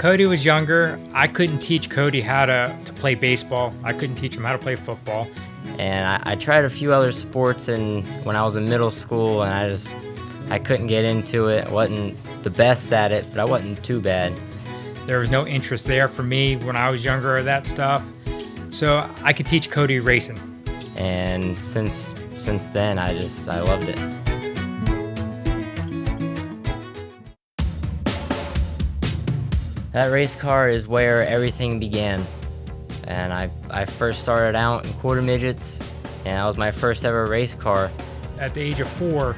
Kodie was younger, I couldn't teach Kodie how to play baseball. I couldn't teach him how to play football. And I tried a few other sports when I was in middle school, and I couldn't get into it. I wasn't the best at it, but I wasn't too bad. There was no interest there for me when I was younger of that stuff. So I could teach Kodie racing. And since then, I loved it. That race car is where everything began. And I first started out in quarter midgets, and that was my first ever race car. At the age of 4,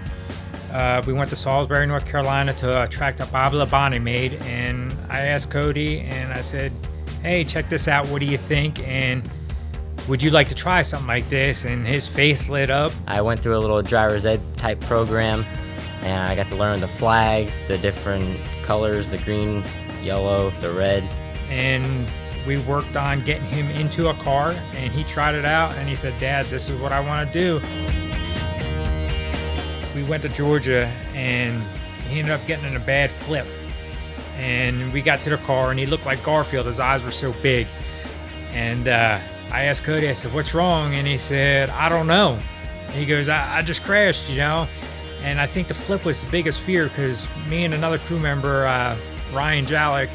we went to Salisbury, North Carolina to a track that Bob Labonte made, and I asked Kodie, and I said, hey, check this out, what do you think? And would you like to try something like this? And his face lit up. I went through a little driver's ed type program, and I got to learn the flags, the different colors, the green, yellow, the red. And we worked on getting him into a car, and he tried it out, and he said, Dad, this is what I want to do. We went to Georgia, and he ended up getting in a bad flip. And we got to the car, and he looked like Garfield. His eyes were so big. And I asked Kodie, I said, what's wrong? And he said, I don't know. And he goes, I just crashed, you know? And I think the flip was the biggest fear, because me and another crew member, Ryan Jalik,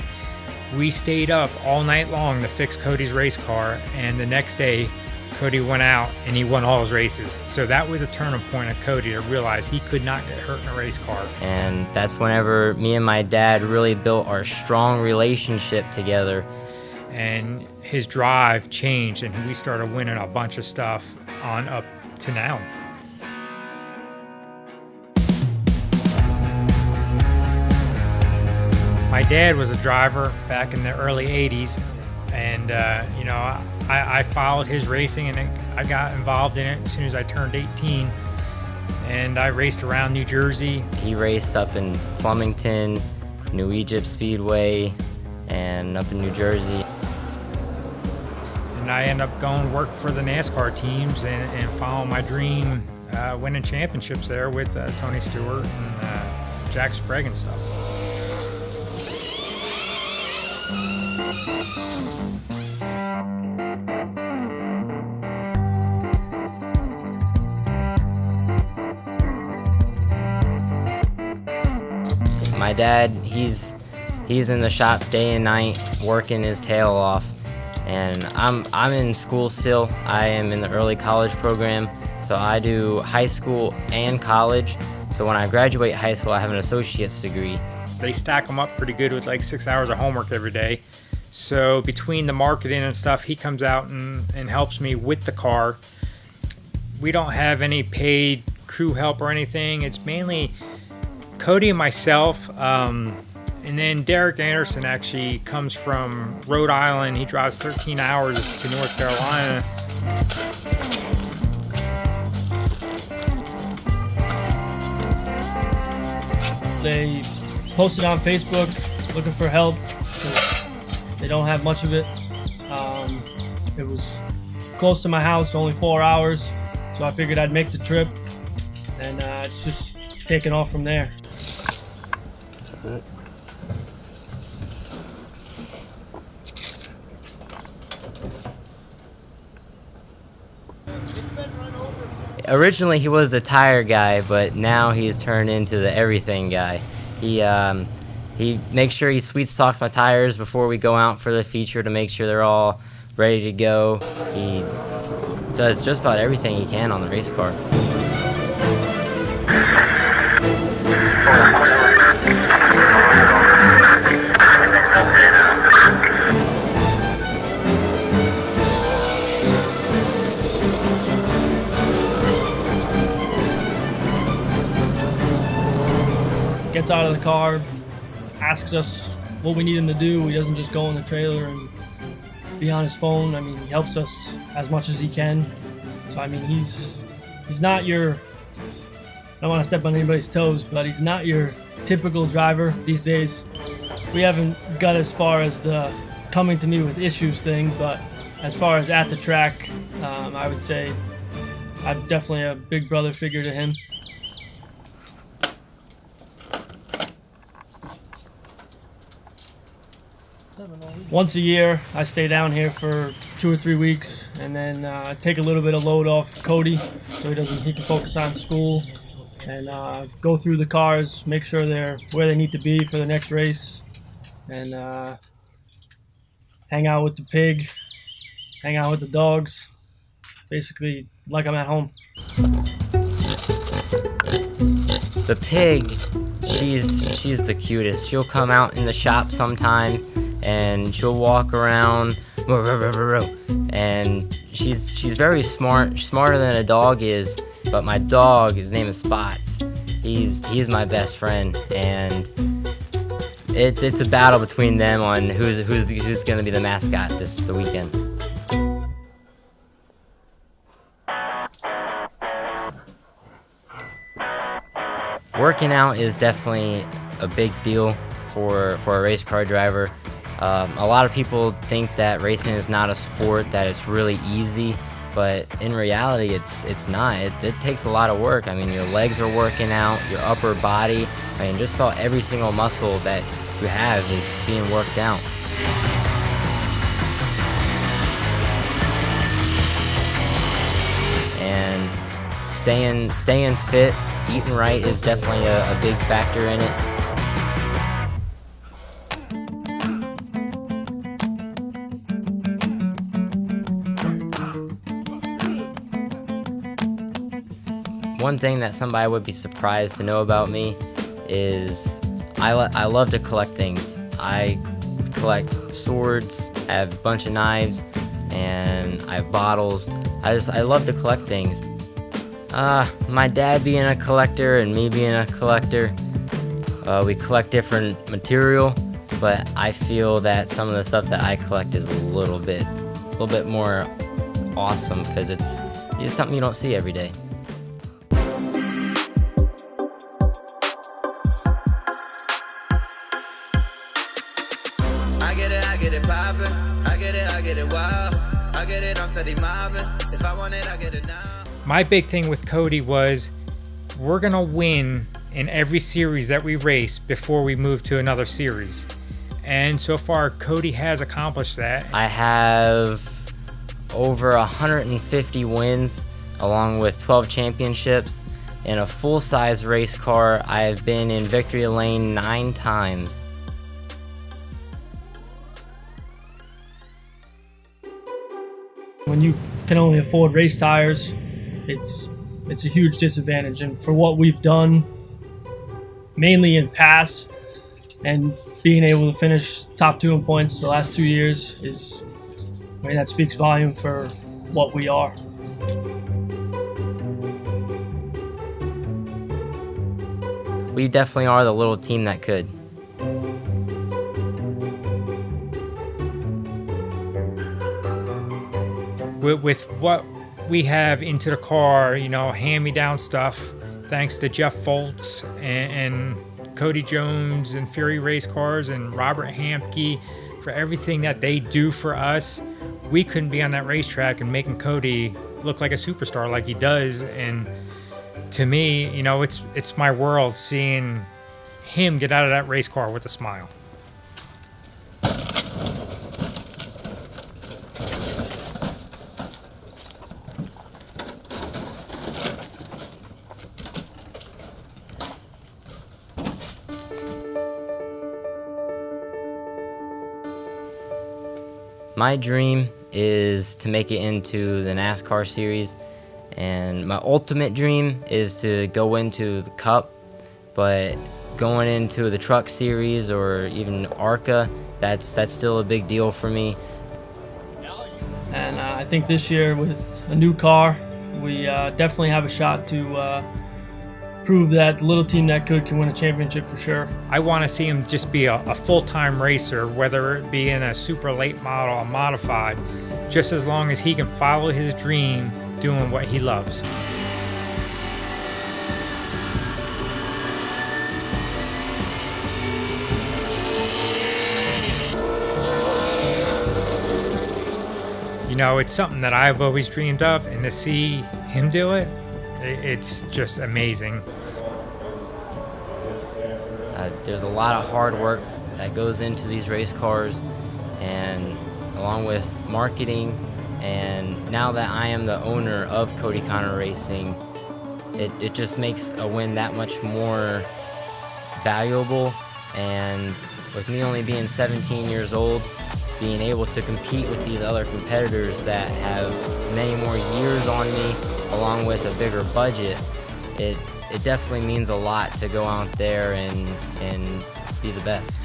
we stayed up all night long to fix Kodie's race car, and the next day Kodie went out and he won all his races. So that was a turning point of Kodie to realize he could not get hurt in a race car. And that's whenever me and my dad really built our strong relationship together. And his drive changed, and we started winning a bunch of stuff on up to now. My dad was a driver back in the early 80s, and you know, I followed his racing, and I got involved in it as soon as I turned 18, and I raced around New Jersey. He raced up in Flemington, New Egypt Speedway, and up in New Jersey. And I ended up going to work for the NASCAR teams and following my dream, winning championships there with Tony Stewart and Jack Sprague and stuff. My dad, he's in the shop day and night working his tail off, and I'm in school still. I am in the early college program, so I do high school and college. So when I graduate high school, I have an associate's degree. They stack them up pretty good with like 6 hours of homework every day. So between the marketing and stuff, he comes out and helps me with the car. We don't have any paid crew help or anything. It's mainly Kodie and myself, and then Derek Anderson actually comes from Rhode Island. He drives 13 hours to North Carolina. They posted on Facebook looking for help. They don't have much of it. It was close to my house, only 4 hours, so I figured I'd make the trip, and it's just taking off from there. Originally he was a tire guy, but now he's turned into the everything guy. He makes sure he sweet talks my tires before we go out for the feature to make sure they're all ready to go. He does just about everything he can on the race car. Gets out of the car, asks us what we need him to do. He doesn't just go in the trailer and be on his phone. I mean, he helps us as much as he can. So I mean, he's not your, I don't want to step on anybody's toes, but he's not your typical driver these days. We haven't got as far as the coming to me with issues thing, but as far as at the track, I would say I'm definitely a big brother figure to him. once a year, I stay down here for 2 or 3 weeks, and then take a little bit of load off Kodie, so he can focus on school, and go through the cars, make sure they're where they need to be for the next race, and hang out with the pig, hang out with the dogs, basically like I'm at home. The pig, she's the cutest. She'll come out in the shop sometimes, and she'll walk around, and she's very smart, smarter than a dog is. But my dog, his name is Spots. He's my best friend, and it's a battle between them on who's going to be the mascot the weekend. Working out is definitely a big deal for a race car driver. A lot of people think that racing is not a sport, that it's really easy, but in reality it's not. It takes a lot of work. I mean, your legs are working out, your upper body, I mean, just about every single muscle that you have is being worked out. And staying fit, eating right is definitely a big factor in it. One thing that somebody would be surprised to know about me is I love to collect things. I collect swords, I have a bunch of knives, and I have bottles. I love to collect things. My dad being a collector and me being a collector, we collect different material, but I feel that some of the stuff that I collect is a little bit more awesome because it's something you don't see every day. I get it poppin', I get it wild, I get it, I'm steady mobbing. If I want it, I get it now. My big thing with Kodie was we're going to win in every series that we race before we move to another series. And so far, Kodie has accomplished that. I have over 150 wins, along with 12 championships. In a full-size race car, I have been in victory lane 9 times. When you can only afford race tires, it's a huge disadvantage. And for what we've done, mainly in pass, and being able to finish top 2 in points the last 2 years that speaks volume for what we are. We definitely are the little team that could. With what we have into the car, hand-me-down stuff, thanks to Jeff Foltz and Cody Jones and Fury Race Cars and Robert Hampke for everything that they do for us. We couldn't be on that racetrack and making Kodie look like a superstar like he does. And to me, it's my world seeing him get out of that race car with a smile. My dream is to make it into the NASCAR series, and my ultimate dream is to go into the Cup, but going into the Truck Series or even ARCA, that's still a big deal for me. And I think this year with a new car, we definitely have a shot to prove that the little team that can win a championship for sure. I want to see him just be a full-time racer, whether it be in a super late model or modified, just as long as he can follow his dream doing what he loves. It's something that I've always dreamed of, and to see him do it, it's just amazing. There's a lot of hard work that goes into these race cars, and along with marketing, and now that I am the owner of Kodie Conner Racing, it just makes a win that much more valuable. And with me only being 17 years old, being able to compete with these other competitors that have many more years on me, along with a bigger budget, it definitely means a lot to go out there and be the best.